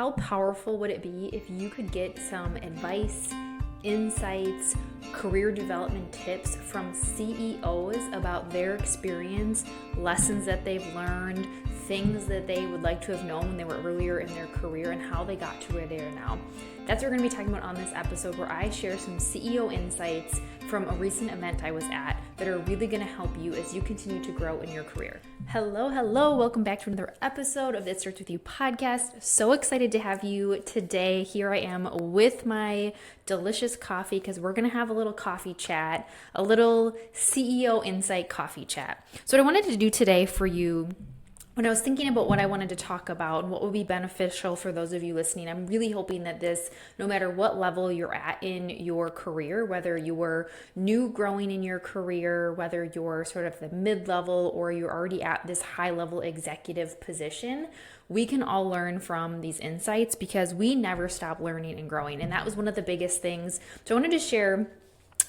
how powerful would it be if you could get some advice, insights, career development tips from CEOs about their experience, lessons that they've learned, things that they would like to have known when they were earlier in their career, and how they got to where they are now. That's what we're going to be talking about on this episode, where I share some CEO insights from a recent event I was at that are really going to help you as you continue to grow in your career. Hello. Welcome back to another episode of the It Starts With You podcast. So excited to have you today. Here I am with my delicious coffee because we're going to have a little coffee chat, a little CEO insight coffee chat. So what I wanted to do today for you, when I was thinking about what I wanted to talk about and what would be beneficial for those of you listening, I'm really hoping that this, no matter what level you're at in your career, whether you were new growing in your career, whether you're sort of the mid-level or you're already at this high-level executive position, we can all learn from these insights because we never stop learning and growing. And that was one of the biggest things. So I wanted to share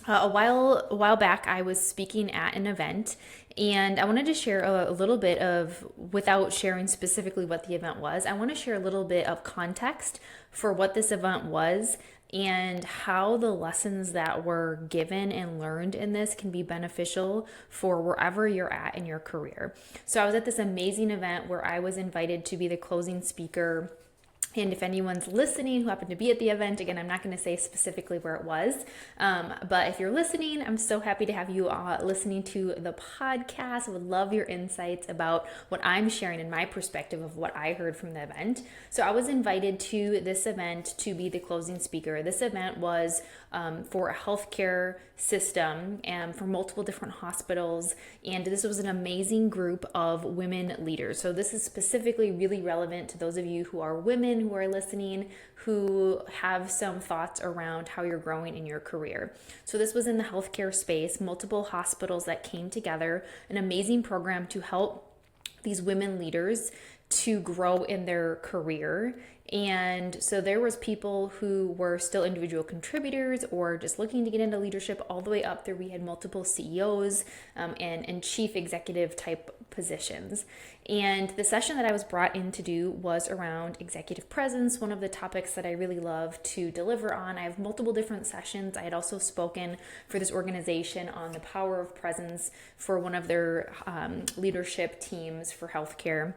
a while back, I was speaking at an event, and I wanted to share a little bit of, without sharing specifically what the event was, I want to share a little bit of context for what this event was and how the lessons that were given and learned in this can be beneficial for wherever you're at in your career. So I was at this amazing event where I was invited to be the closing speaker. And if anyone's listening who happened to be at the event, again, I'm not going to say specifically where it was, but if you're listening, I'm so happy to have you listening to the podcast. I would love your insights about what I'm sharing in my perspective of what I heard from the event. So I was invited to this event to be the closing speaker. This event was for a healthcare system and for multiple different hospitals, and this was an amazing group of women leaders. So this is specifically really relevant to those of you who are women who are listening, who have some thoughts around how you're growing in your career. So this was in the healthcare space, multiple hospitals that came together, an amazing program to help these women leaders to grow in their career. And so there was people who were still individual contributors or just looking to get into leadership, all the way up there. We had multiple CEOs and chief executive type positions. And the session that I was brought in to do was around executive presence, one of the topics that I really love to deliver on. I have multiple different sessions. I had also spoken for this organization on the power of presence for one of their leadership teams for healthcare.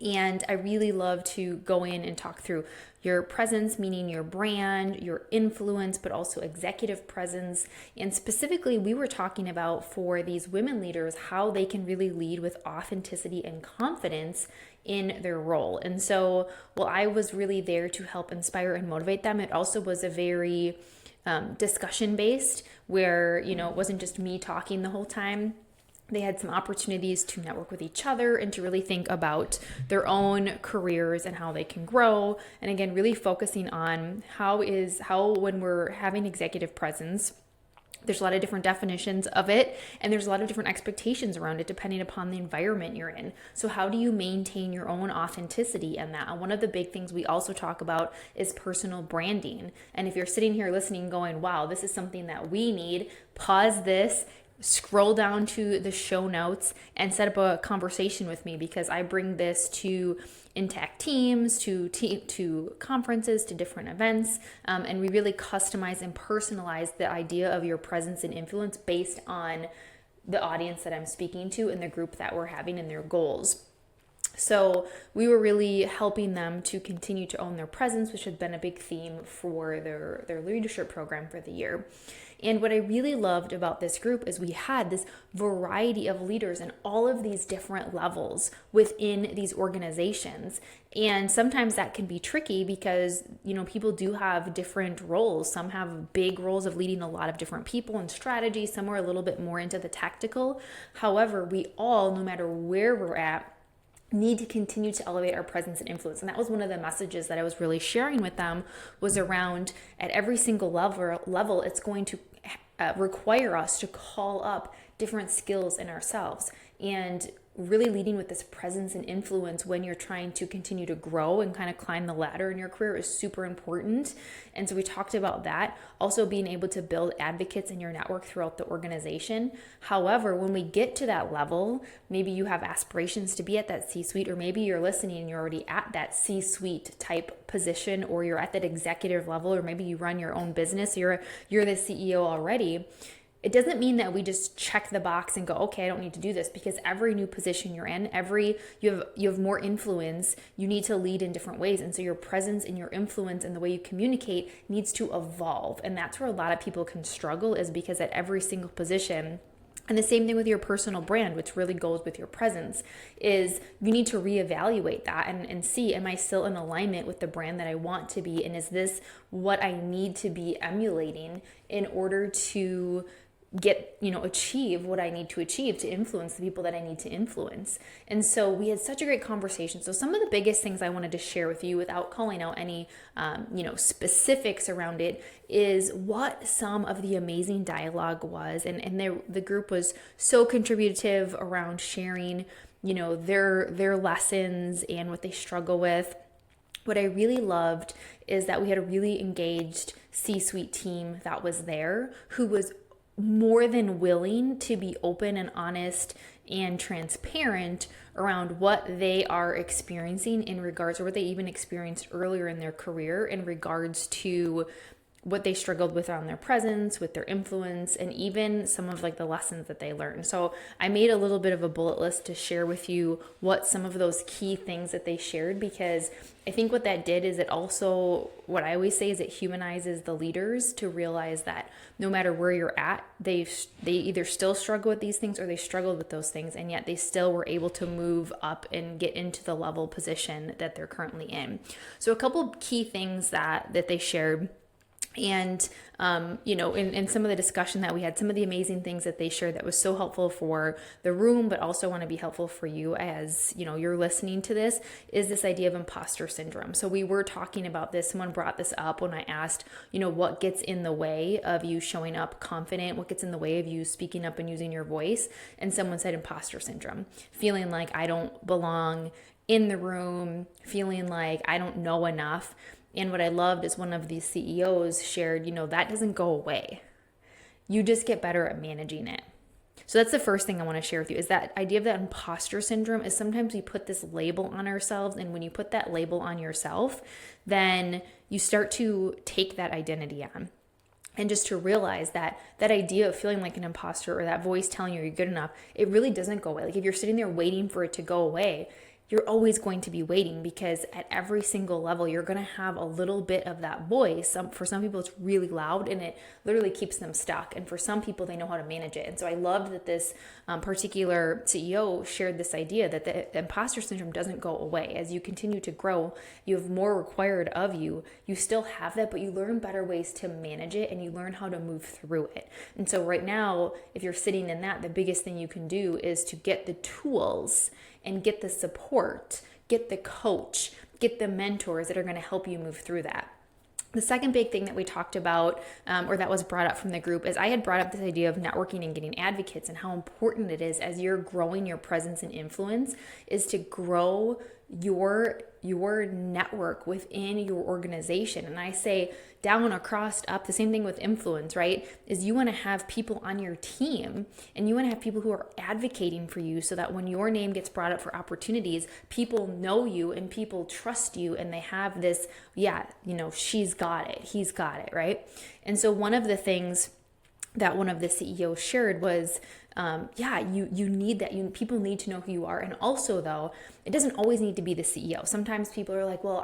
And I really love to go in and talk through your presence, meaning your brand, your influence, but also executive presence. And specifically, we were talking about for these women leaders, how they can really lead with authenticity and confidence in their role. And so while I was really there to help inspire and motivate them, it also was a very discussion based, where, it wasn't just me talking the whole time. They had some opportunities to network with each other and to really think about their own careers and how they can grow. And again, really focusing on how when we're having executive presence, there's a lot of different definitions of it, and there's a lot of different expectations around it depending upon the environment you're in. So how do you maintain your own authenticity in that? And one of the big things we also talk about is personal branding. And if you're sitting here listening going, wow, this is something that we need, pause this, scroll down to the show notes and set up a conversation with me, because I bring this to intact teams, to conferences, to different events, and we really customize and personalize the idea of your presence and influence based on the audience that I'm speaking to and the group that we're having and their goals. So we were really helping them to continue to own their presence, which had been a big theme for their leadership program for the year. And what I really loved about this group is we had this variety of leaders in all of these different levels within these organizations. And sometimes that can be tricky because, people do have different roles. Some have big roles of leading a lot of different people and strategy. Some are a little bit more into the tactical. However, we all, no matter where we're at, need to continue to elevate our presence and influence. And that was one of the messages that I was really sharing with them, was around at every single level, it's going to require us to call up different skills in ourselves. And really leading with this presence and influence when you're trying to continue to grow and kind of climb the ladder in your career is super important. And so we talked about that. Also being able to build advocates in your network throughout the organization. However, when we get to that level, maybe you have aspirations to be at that C-suite, or maybe you're listening and you're already at that C-suite type position, or you're at that executive level, or maybe you run your own business, you're the CEO already. It doesn't mean that we just check the box and go, okay, I don't need to do this, because every new position you're in, you have more influence, you need to lead in different ways. And so your presence and your influence and the way you communicate needs to evolve. And that's where a lot of people can struggle, is because at every single position, and the same thing with your personal brand, which really goes with your presence, is you need to reevaluate that and see, am I still in alignment with the brand that I want to be? And is this what I need to be emulating in order to achieve what I need to achieve to influence the people that I need to influence? And so we had such a great conversation. So some of the biggest things I wanted to share with you, without calling out any, specifics around it, is what some of the amazing dialogue was. And the group was so contributive around sharing, their lessons and what they struggle with. What I really loved is that we had a really engaged C-suite team that was there, who was more than willing to be open and honest and transparent around what they are experiencing in regards, or what they even experienced earlier in their career in regards to what they struggled with on their presence, with their influence, and even some of the lessons that they learned. So I made a little bit of a bullet list to share with you what some of those key things that they shared, because I think what that did is it also, what I always say is, it humanizes the leaders to realize that no matter where you're at, they either still struggle with these things or they struggled with those things, and yet they still were able to move up and get into the level position that they're currently in. So a couple of key things that they shared. And, in some of the discussion that we had, some of the amazing things that they shared that was so helpful for the room, but also want to be helpful for you as, you're listening to this, is this idea of imposter syndrome. So we were talking about this. Someone brought this up when I asked, what gets in the way of you showing up confident? What gets in the way of you speaking up and using your voice? And someone said imposter syndrome, feeling like I don't belong in the room, feeling like I don't know enough. And what I loved is one of these CEOs shared, that doesn't go away. You just get better at managing it. So that's the first thing I want to share with you, is that idea of that imposter syndrome is sometimes we put this label on ourselves. And when you put that label on yourself, then you start to take that identity on. And just to realize that idea of feeling like an imposter, or that voice telling you you're good enough, it really doesn't go away. Like if you're sitting there waiting for it to go away, you're always going to be waiting, because at every single level, you're going to have a little bit of that voice. For some people, it's really loud and it literally keeps them stuck. And for some people, they know how to manage it. And so I loved that this particular CEO shared this idea that the imposter syndrome doesn't go away. As you continue to grow, you have more required of you. You still have that, but you learn better ways to manage it, and you learn how to move through it. And so right now, if you're sitting in that, the biggest thing you can do is to get the tools and get the support, get the coach, get the mentors that are going to help you move through that. The second big thing that we talked about, or that was brought up from the group, is I had brought up this idea of networking and getting advocates, and how important it is, as you're growing your presence and influence, is to grow your network within your organization. And I say down, across, up, the same thing with influence, right? Is you want to have people on your team, and you want to have people who are advocating for you, so that when your name gets brought up for opportunities, people know you and people trust you, and they have this, she's got it, he's got it, right? And so one of the things that one of the CEOs shared was, you need that. People need to know who you are. And also, though, it doesn't always need to be the CEO. Sometimes people are like, well,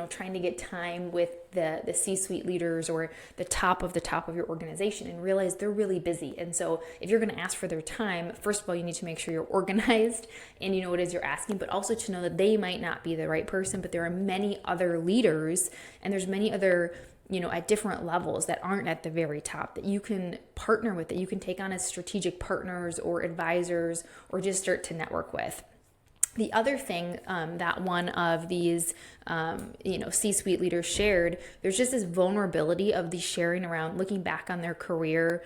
trying to get time with the C-suite leaders or the top of your organization, and realize they're really busy. And so if you're going to ask for their time, first of all, you need to make sure you're organized and you know what it is you're asking, but also to know that they might not be the right person, but there are many other leaders, and there's many other at different levels that aren't at the very top, that you can partner with, that you can take on as strategic partners or advisors, or just start to network with. The other thing that one of these, C-suite leaders shared, there's just this vulnerability of the sharing around looking back on their career,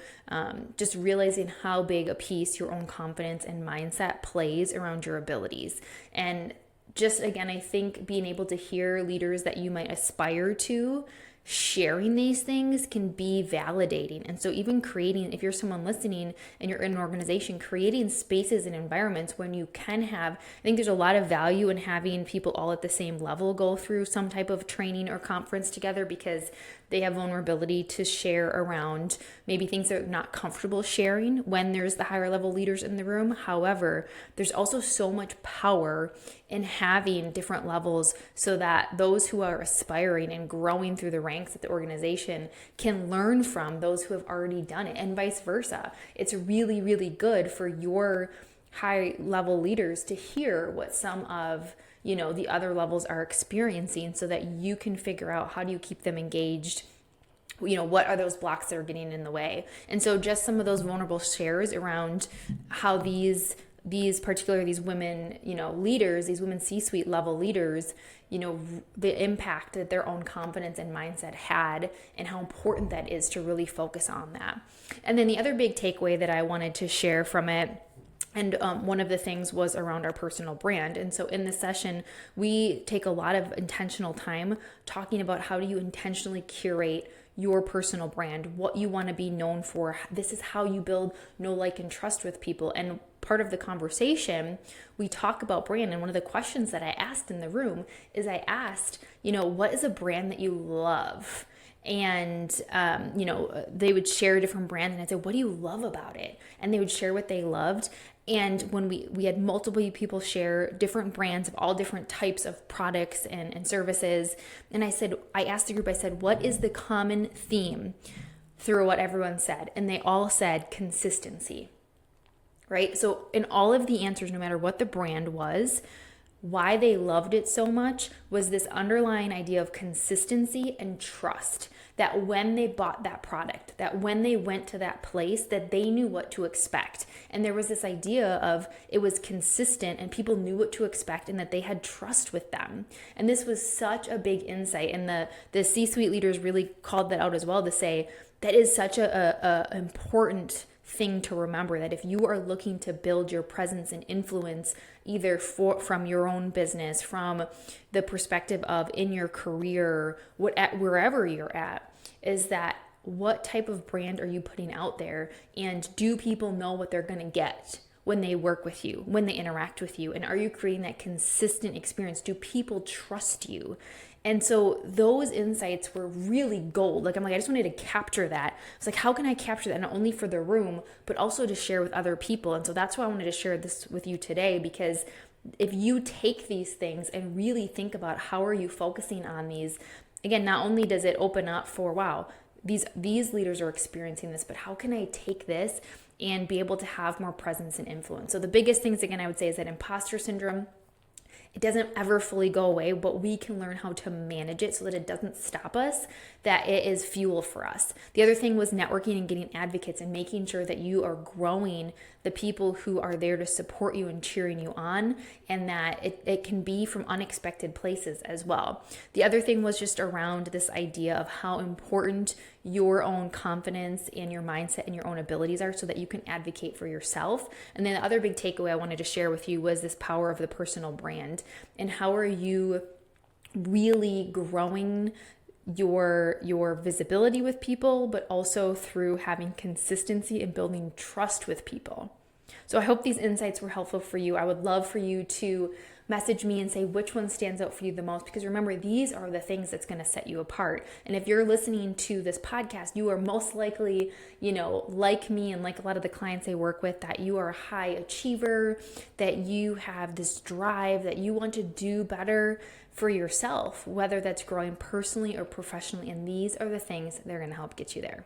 just realizing how big a piece your own confidence and mindset plays around your abilities. And just again, I think being able to hear leaders that you might aspire to sharing these things can be validating. And so even creating, if you're someone listening and you're in an organization, creating spaces and environments when you can have, I think there's a lot of value in having people all at the same level go through some type of training or conference together, because they have vulnerability to share around maybe things they're not comfortable sharing when there's the higher level leaders in the room. However, there's also so much power in having different levels so that those who are aspiring and growing through the ranks at the organization can learn from those who have already done it, and vice versa. It's really, really good for your high level leaders to hear what some of the other levels are experiencing, so that you can figure out how do you keep them engaged. What are those blocks that are getting in the way? And so just some of those vulnerable shares around how these women, leaders, these women C-suite level leaders, the impact that their own confidence and mindset had, and how important that is to really focus on that. And then the other big takeaway that I wanted to share from it, and one of the things was around our personal brand. And so in this session, we take a lot of intentional time talking about how do you intentionally curate your personal brand, what you want to be known for. This is how you build know, like, and trust with people. And part of the conversation, we talk about brand. And one of the questions that I asked in the room is I asked, what is a brand that you love? And, they would share a different brand, and I'd say, what do you love about it? And they would share what they loved. And when we had multiple people share different brands of all different types of products and services. And I asked the group, I said, what is the common theme through what everyone said? And they all said consistency, right? So in all of the answers, no matter what the brand was, why they loved it so much was this underlying idea of consistency and trust, that when they bought that product, that when they went to that place, that they knew what to expect. And there was this idea of it was consistent and people knew what to expect, and that they had trust with them. And this was such a big insight. And the C-suite leaders really called that out as well, to say that is such a important thing to remember, that if you are looking to build your presence and influence, either from your own business, from the perspective of in your career, wherever you're at, is that what type of brand are you putting out there, and do people know what they're going to get when they work with you, when they interact with you, and are you creating that consistent experience? Do people trust you? And so those insights were really gold. I just wanted to capture that. It's like, how can I capture that not only for the room, but also to share with other people? And so that's why I wanted to share this with you today, because if you take these things and really think about how are you focusing on these, again, not only does it open up for, wow, these leaders are experiencing this, but how can I take this and be able to have more presence and influence? So the biggest things, again, I would say is that imposter syndrome, it doesn't ever fully go away, but we can learn how to manage it so that it doesn't stop us, that it is fuel for us. The other thing was networking and getting advocates and making sure that you are growing the people who are there to support you and cheering you on, and that it can be from unexpected places as well. The other thing was just around this idea of how important your own confidence and your mindset and your own abilities are, so that you can advocate for yourself. And then the other big takeaway I wanted to share with you was this power of the personal brand, and how are you really growing your visibility with people, but also through having consistency and building trust with people. So I hope these insights were helpful for you. I would love for you to message me and say which one stands out for you the most, because remember, these are the things that's going to set you apart. And if you're listening to this podcast, you are most likely, like me and like a lot of the clients I work with, that you are a high achiever, that you have this drive, that you want to do better for yourself, whether that's growing personally or professionally. And these are the things that are going to help get you there.